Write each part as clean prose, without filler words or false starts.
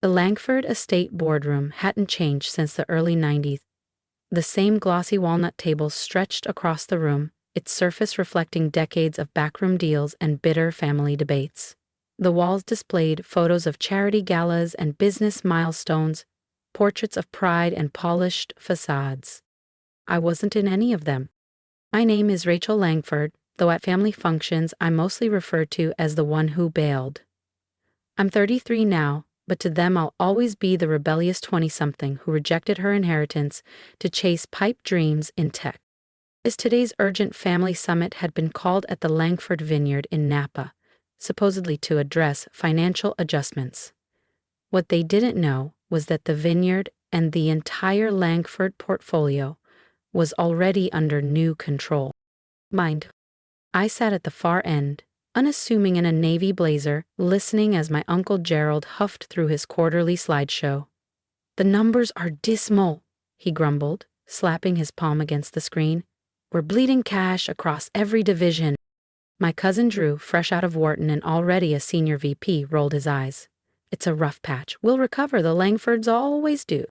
The Langford estate boardroom hadn't changed since the early 90s. The same glossy walnut tables stretched across the room, its surface reflecting decades of backroom deals and bitter family debates. The walls displayed photos of charity galas and business milestones, portraits of pride and polished façades. I wasn't in any of them. My name is Rachel Langford, though at family functions I'm mostly referred to as the one who bailed. I'm 33 now, but to them I'll always be the rebellious 20-something who rejected her inheritance to chase pipe dreams in tech. As today's urgent family summit had been called at the Langford vineyard in Napa, supposedly to address financial adjustments. What they didn't know was that the vineyard and the entire Langford portfolio was already under new control. Mind. I sat at the far end, unassuming in a navy blazer, listening as my Uncle Gerald huffed through his quarterly slideshow. "The numbers are dismal," he grumbled, slapping his palm against the screen. "We're bleeding cash across every division." My cousin Drew, fresh out of Wharton and already a senior VP, rolled his eyes. "It's a rough patch. We'll recover, the Langfords always do."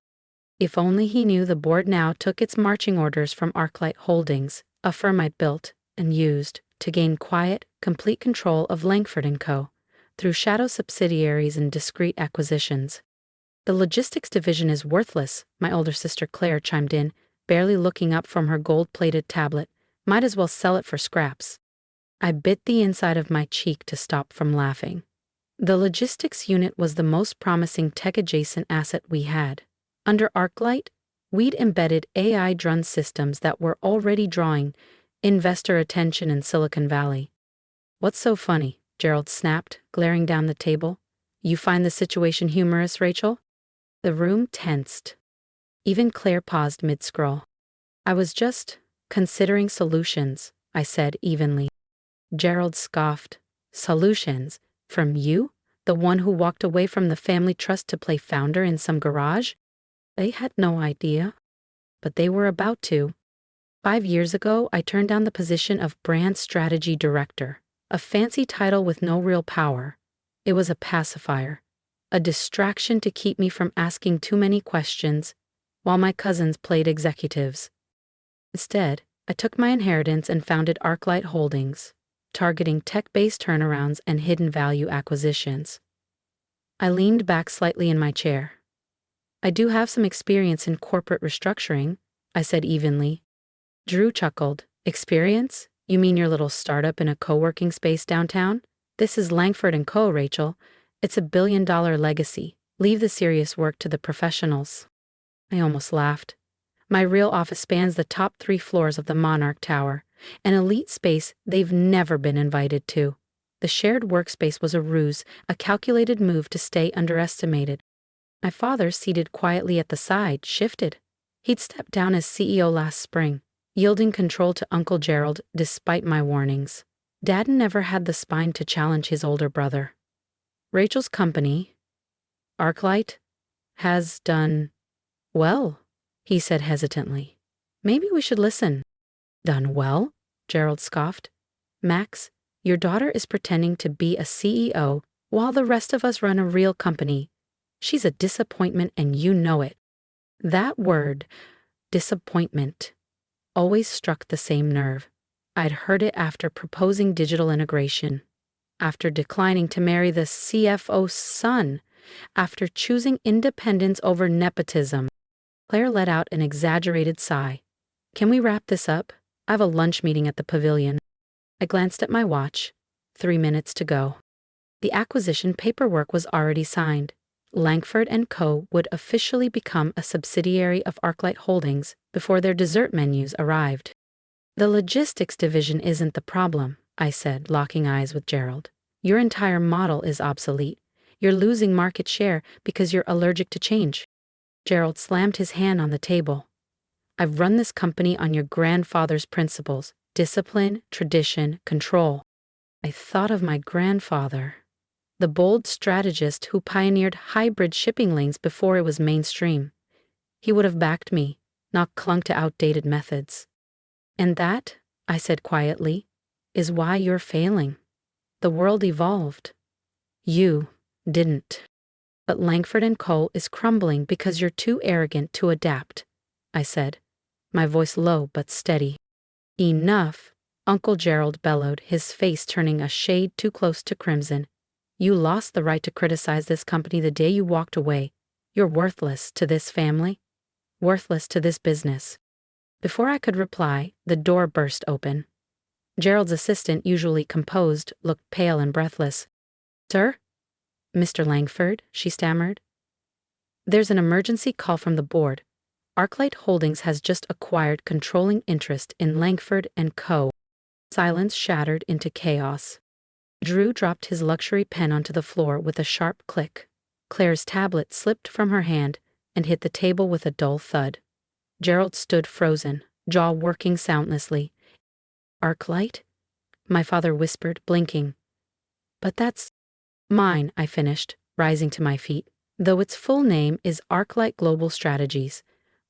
If only he knew the board now took its marching orders from ArcLight Holdings, a firm I built and used to gain quiet, complete control of Langford & Co. through shadow subsidiaries and discrete acquisitions. "The logistics division is worthless," my older sister Claire chimed in, barely looking up from her gold-plated tablet. "Might as well sell it for scraps." I bit the inside of my cheek to stop from laughing. The logistics unit was the most promising tech-adjacent asset we had. Under ArcLight, we'd embedded AI-driven systems that were already drawing investor attention in Silicon Valley. "What's so funny?" Gerald snapped, glaring down the table. "You find the situation humorous, Rachel?" The room tensed. Even Claire paused mid-scroll. "I was just considering solutions," I said evenly. Gerald scoffed. "Solutions? From you? The one who walked away from the family trust to play founder in some garage?" They had no idea, but they were about to. 5 years ago, I turned down the position of brand strategy director, a fancy title with no real power. It was a pacifier, a distraction to keep me from asking too many questions, while my cousins played executives. Instead, I took my inheritance and founded ArcLight Holdings, targeting tech-based turnarounds and hidden value acquisitions. I leaned back slightly in my chair. "I do have some experience in corporate restructuring," I said evenly. Drew chuckled. "Experience? You mean your little startup in a co-working space downtown? This is Langford & Co., Rachel. It's a billion-dollar legacy. Leave the serious work to the professionals." I almost laughed. My real office spans the top 3 floors of the Monarch Tower, an elite space they've never been invited to. The shared workspace was a ruse, a calculated move to stay underestimated. My father, seated quietly at the side, shifted. He'd stepped down as CEO last spring, yielding control to Uncle Gerald despite my warnings. Dad never had the spine to challenge his older brother. "Rachel's company, ArcLight, has done well," he said hesitantly. "Maybe we should listen." "Done well?" Gerald scoffed. "Max, your daughter is pretending to be a CEO while the rest of us run a real company. She's a disappointment and you know it." That word, disappointment, always struck the same nerve. I'd heard it after proposing digital integration, after declining to marry the CFO's son, after choosing independence over nepotism. Claire let out an exaggerated sigh. "Can we wrap this up? I have a lunch meeting at the pavilion." I glanced at my watch. 3 minutes to go. The acquisition paperwork was already signed. Langford & Co. would officially become a subsidiary of ArcLight Holdings before their dessert menus arrived. "The logistics division isn't the problem," I said, locking eyes with Gerald. "Your entire model is obsolete. You're losing market share because you're allergic to change." Gerald slammed his hand on the table. "I've run this company on your grandfather's principles: discipline, tradition, control." I thought of my grandfather, the bold strategist who pioneered hybrid shipping lanes before it was mainstream. He would have backed me, not clung to outdated methods. "And that," I said quietly, "is why you're failing. The world evolved. You didn't." But Langford & Co. is crumbling because you're too arrogant to adapt, I said, my voice low but steady. Enough, Uncle Gerald bellowed, his face turning a shade too close to crimson. You lost the right to criticize this company the day you walked away. You're worthless to this family, worthless to this business. Before I could reply, the door burst open. Gerald's assistant, usually composed, looked pale and breathless. Sir? Mr. Langford, she stammered. There's an emergency call from the board. Arclight Holdings has just acquired controlling interest in Langford & Co. Silence shattered into chaos. Drew dropped his luxury pen onto the floor with a sharp click. Claire's tablet slipped from her hand and hit the table with a dull thud. Gerald stood frozen, jaw working soundlessly. Arclight? My father whispered, blinking. But that's mine, I finished, rising to my feet. Though its full name is Arclight Global Strategies.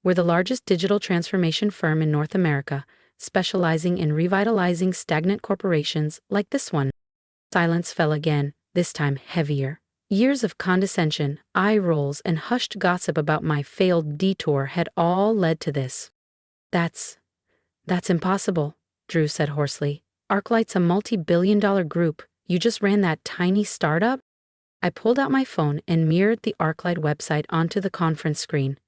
We're the largest digital transformation firm in North America, specializing in revitalizing stagnant corporations like this one. Silence fell again, this time heavier. Years of condescension, eye rolls, and hushed gossip about my failed detour had all led to this. That's impossible, Drew said hoarsely. Arclight's a multi-billion-dollar group. You just ran that tiny startup? I pulled out my phone and mirrored the Arclight website onto the conference screen.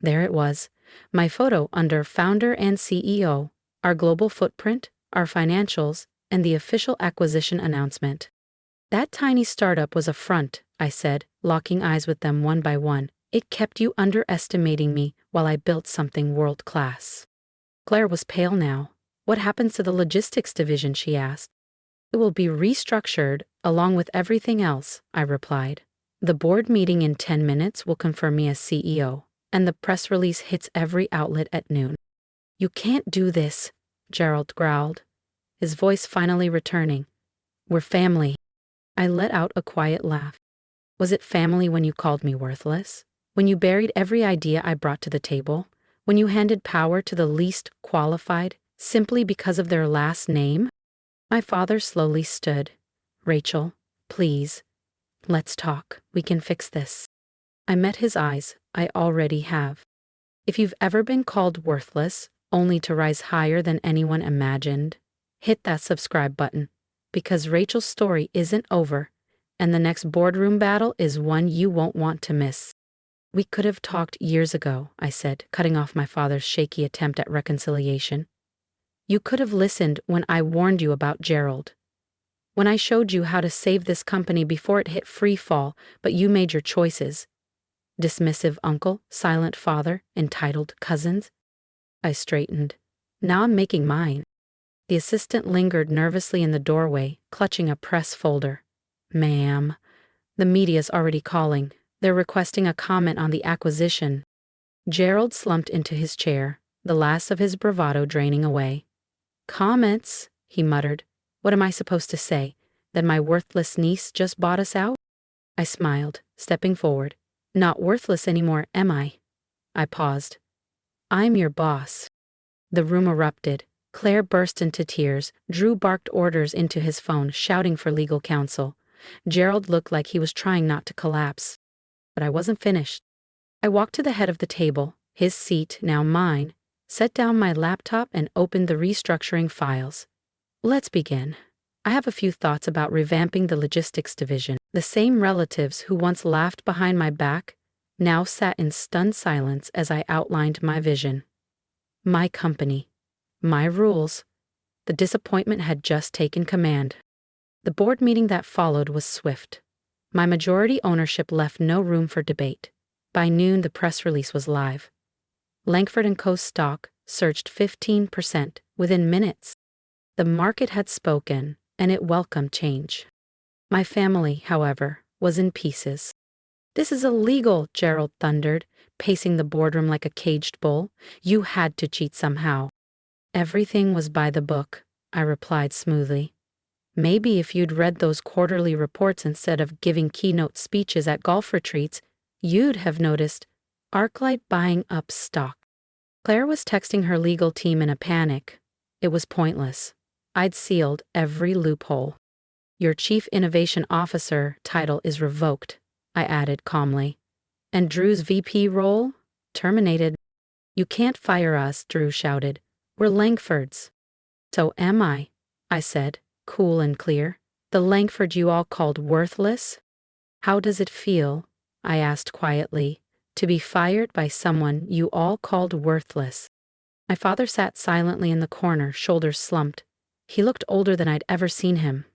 There it was, my photo under founder and CEO, our global footprint, our financials, and the official acquisition announcement. That tiny startup was a front, I said, locking eyes with them one by one. It kept you underestimating me while I built something world-class. Claire was pale now. What happens to the logistics division, she asked. It will be restructured, along with everything else, I replied. The board meeting in 10 minutes will confirm me as CEO, and the press release hits every outlet at noon. You can't do this, Gerald growled, his voice finally returning. We're family. I let out a quiet laugh. Was it family when you called me worthless? When you buried every idea I brought to the table? When you handed power to the least qualified, simply because of their last name? My father slowly stood. Rachel, please. Let's talk. We can fix this. I met his eyes. I already have. If you've ever been called worthless, only to rise higher than anyone imagined, hit that subscribe button, because Rachel's story isn't over, and the next boardroom battle is one you won't want to miss. We could have talked years ago, I said, cutting off my father's shaky attempt at reconciliation. You could have listened when I warned you about Gerald. When I showed you how to save this company before it hit free fall, but you made your choices. Dismissive uncle, silent father, entitled cousins. I straightened. Now I'm making mine. The assistant lingered nervously in the doorway, clutching a press folder. Ma'am, the media's already calling. They're requesting a comment on the acquisition. Gerald slumped into his chair, the last of his bravado draining away. Comments, he muttered. What am I supposed to say? That my worthless niece just bought us out? I smiled, stepping forward. Not worthless anymore, am I? I paused. I'm your boss. The room erupted. Claire burst into tears. Drew barked orders into his phone, shouting for legal counsel. Gerald looked like he was trying not to collapse. But I wasn't finished. I walked to the head of the table, his seat, now mine, set down my laptop and opened the restructuring files. Let's begin. I have a few thoughts about revamping the logistics division. The same relatives who once laughed behind my back now sat in stunned silence as I outlined my vision. My company. My rules. The disappointment had just taken command. The board meeting that followed was swift. My majority ownership left no room for debate. By noon, the press release was live. Langford & Co.'s stock surged 15% within minutes. The market had spoken, and it welcomed change. My family, however, was in pieces. This is illegal, Gerald thundered, pacing the boardroom like a caged bull. You had to cheat somehow. Everything was by the book, I replied smoothly. Maybe if you'd read those quarterly reports instead of giving keynote speeches at golf retreats, you'd have noticed Arclight buying up stock. Claire was texting her legal team in a panic. It was pointless. I'd sealed every loophole. Your Chief Innovation Officer title is revoked, I added calmly. And Drew's VP role? Terminated. You can't fire us, Drew shouted. We're Langfords. So am I said, cool and clear. The Langford you all called worthless? How does it feel, I asked quietly, to be fired by someone you all called worthless? My father sat silently in the corner, shoulders slumped. He looked older than I'd ever seen him.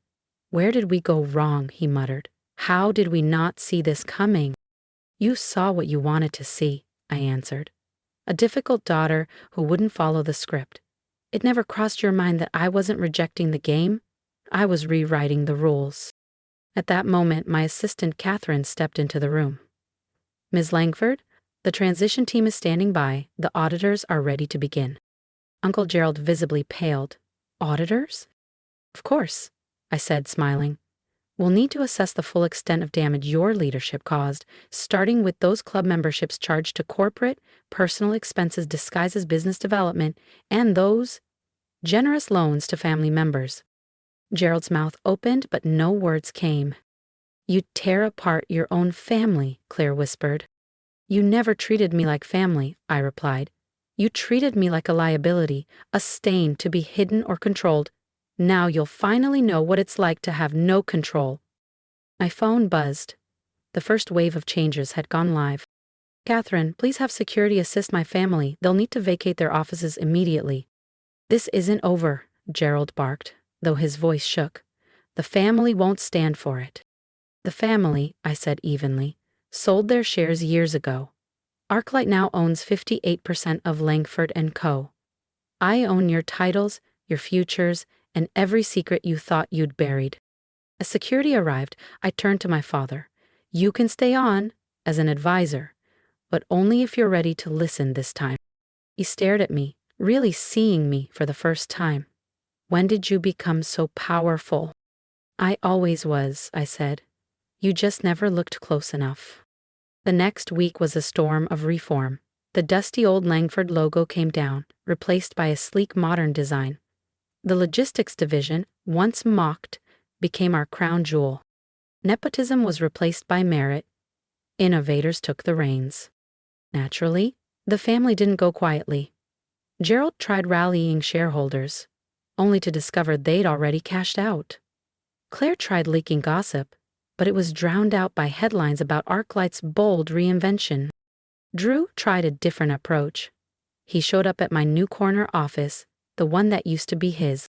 Where did we go wrong, he muttered. How did we not see this coming? You saw what you wanted to see, I answered. A difficult daughter who wouldn't follow the script. It never crossed your mind that I wasn't rejecting the game. I was rewriting the rules. At that moment, my assistant Catherine stepped into the room. Ms. Langford, the transition team is standing by. The auditors are ready to begin. Uncle Gerald visibly paled. Auditors? Of course, I said, smiling. We'll need to assess the full extent of damage your leadership caused, starting with those club memberships charged to corporate, personal expenses disguised as business development, and those generous loans to family members. Gerald's mouth opened, but no words came. You'd tear apart your own family, Claire whispered. You never treated me like family, I replied. You treated me like a liability, a stain to be hidden or controlled. Now you'll finally know what it's like to have no control. My phone buzzed. The first wave of changes had gone live. Catherine, please have security assist my family. They'll need to vacate their offices immediately. This isn't over, Gerald barked, though his voice shook. The family won't stand for it. The family, I said evenly, sold their shares years ago. Arclight now owns 58% of Langford & Co. I own your titles, your futures, and every secret you thought you'd buried. As security arrived, I turned to my father. You can stay on, as an advisor, but only if you're ready to listen this time. He stared at me, really seeing me for the first time. When did you become so powerful? I always was, I said. You just never looked close enough. The next week was a storm of reform. The dusty old Langford logo came down, replaced by a sleek modern design. The logistics division, once mocked, became our crown jewel. Nepotism was replaced by merit. Innovators took the reins. Naturally, the family didn't go quietly. Gerald tried rallying shareholders, only to discover they'd already cashed out. Claire tried leaking gossip, but it was drowned out by headlines about Arclight's bold reinvention. Drew tried a different approach. He showed up at my new corner office, the one that used to be his.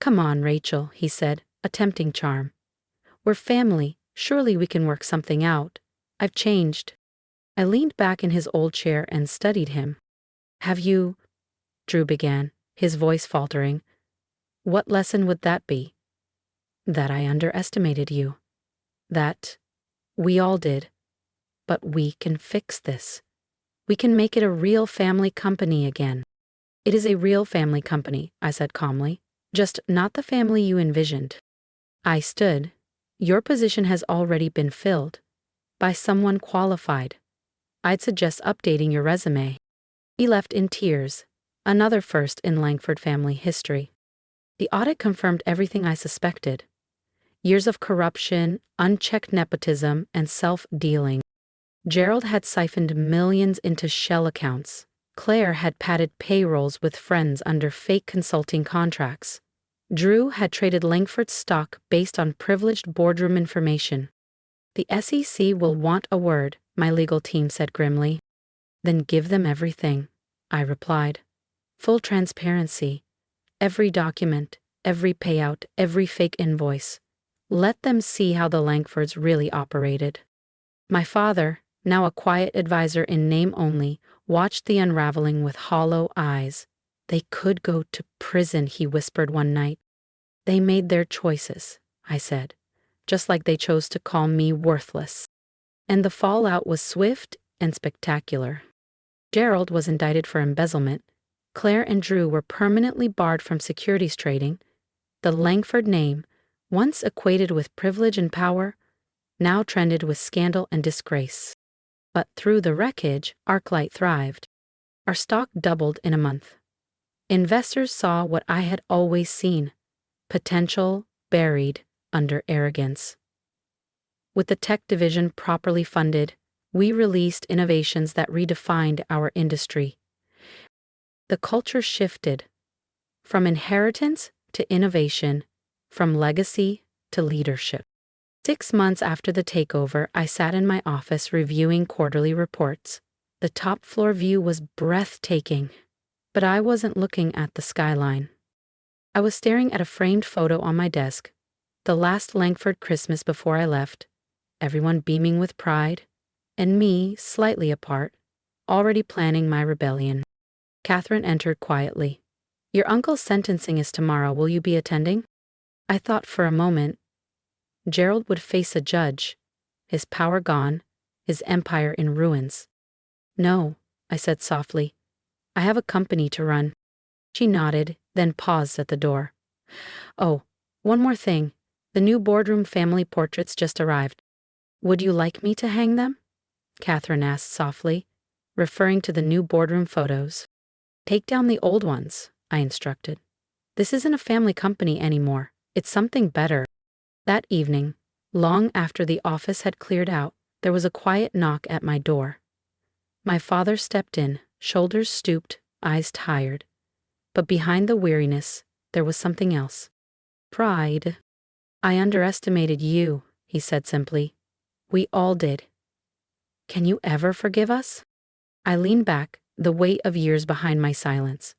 Come on, Rachel, he said, attempting charm. We're family. Surely we can work something out. I've changed. I leaned back in his old chair and studied him. Have you? Drew began, his voice faltering. What lesson would that be? That I underestimated you. That we all did. But we can fix this. We can make it a real family company again. It is a real family company, I said calmly, just not the family you envisioned. I stood. Your position has already been filled. By someone qualified. I'd suggest updating your resume. He left in tears, another first in Langford family history. The audit confirmed everything I suspected. Years of corruption, unchecked nepotism, and self-dealing. Gerald had siphoned millions into shell accounts. Claire had padded payrolls with friends under fake consulting contracts. Drew had traded Langford's stock based on privileged boardroom information. The SEC will want a word, my legal team said grimly. Then give them everything, I replied. Full transparency. Every document, every payout, every fake invoice. Let them see how the Langfords really operated. My father, now a quiet advisor in name only, watched the unraveling with hollow eyes. They could go to prison, he whispered one night. They made their choices, I said, just like they chose to call me worthless. And the fallout was swift and spectacular. Gerald was indicted for embezzlement. Claire and Drew were permanently barred from securities trading. The Langford name, once equated with privilege and power, now trended with scandal and disgrace. But through the wreckage, Arclight thrived. Our stock doubled in a month. Investors saw what I had always seen, potential buried under arrogance. With the tech division properly funded, we released innovations that redefined our industry. The culture shifted from inheritance to innovation, from legacy to leadership. 6 months after the takeover, I sat in my office reviewing quarterly reports. The top floor view was breathtaking, but I wasn't looking at the skyline. I was staring at a framed photo on my desk, the last Langford Christmas before I left, everyone beaming with pride, and me, slightly apart, already planning my rebellion. Catherine entered quietly. "Your uncle's sentencing is tomorrow. Will you be attending?" I thought for a moment. Gerald would face a judge, his power gone, his empire in ruins. "No," I said softly. "I have a company to run." She nodded, then paused at the door. "Oh, one more thing. The new boardroom family portraits just arrived. Would you like me to hang them?" Catherine asked softly, referring to the new boardroom photos. "Take down the old ones," I instructed. "This isn't a family company anymore. It's something better." That evening, long after the office had cleared out, there was a quiet knock at my door. My father stepped in, shoulders stooped, eyes tired. But behind the weariness, there was something else. Pride. "I underestimated you," he said simply. "We all did. Can you ever forgive us?" I leaned back, the weight of years behind my silence.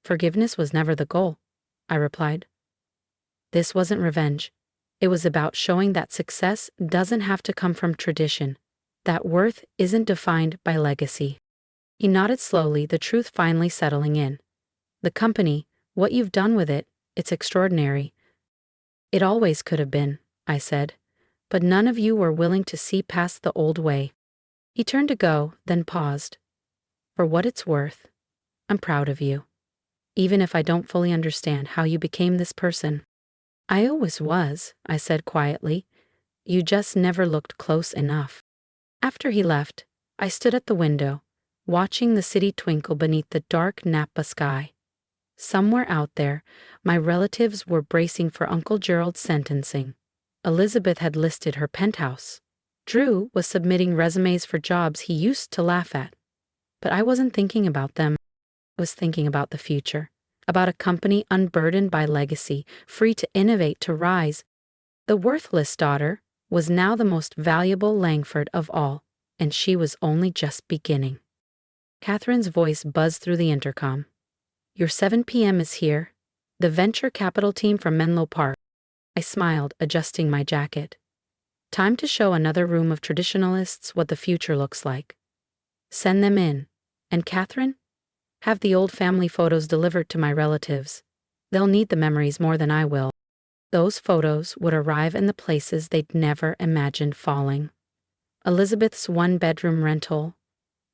"Forgiveness was never the goal," I replied. "This wasn't revenge. It was about showing that success doesn't have to come from tradition, that worth isn't defined by legacy." He nodded slowly, the truth finally settling in. "The company, what you've done with it, it's extraordinary." "It always could have been," I said, "but none of you were willing to see past the old way." He turned to go, then paused. "For what it's worth, I'm proud of you, even if I don't fully understand how you became this person." "I always was," I said quietly. "You just never looked close enough." After he left, I stood at the window, watching the city twinkle beneath the dark Napa sky. Somewhere out there, my relatives were bracing for Uncle Gerald's sentencing. Elizabeth had listed her penthouse. Drew was submitting resumes for jobs he used to laugh at. But I wasn't thinking about them. I was thinking about the future, about a company unburdened by legacy, free to innovate, to rise. The worthless daughter was now the most valuable Langford of all, and she was only just beginning. Catherine's voice buzzed through the intercom. "Your 7 p.m. is here. The venture capital team from Menlo Park." I smiled, adjusting my jacket. Time to show another room of traditionalists what the future looks like. "Send them in. And Catherine, have the old family photos delivered to my relatives. They'll need the memories more than I will." Those photos would arrive in the places they'd never imagined falling. Elizabeth's 1-bedroom rental,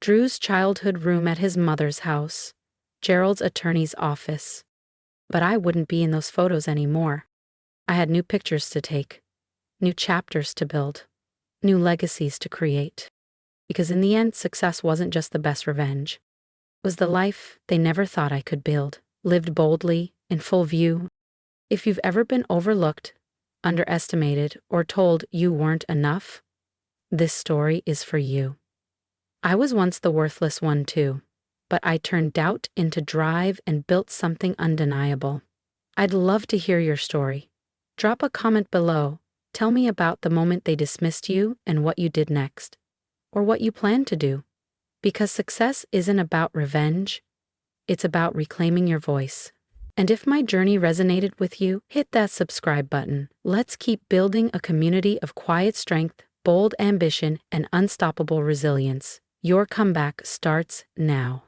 Drew's childhood room at his mother's house, Gerald's attorney's office. But I wouldn't be in those photos anymore. I had new pictures to take, new chapters to build, new legacies to create. Because in the end, success wasn't just the best revenge. It was the life they never thought I could build, lived boldly, in full view. If you've ever been overlooked, underestimated, or told you weren't enough, this story is for you. I was once the worthless one too, but I turned doubt into drive and built something undeniable. I'd love to hear your story. Drop a comment below. Tell me about the moment they dismissed you and what you did next, or what you plan to do. Because success isn't about revenge, it's about reclaiming your voice. And if my journey resonated with you, hit that subscribe button. Let's keep building a community of quiet strength, bold ambition, and unstoppable resilience. Your comeback starts now.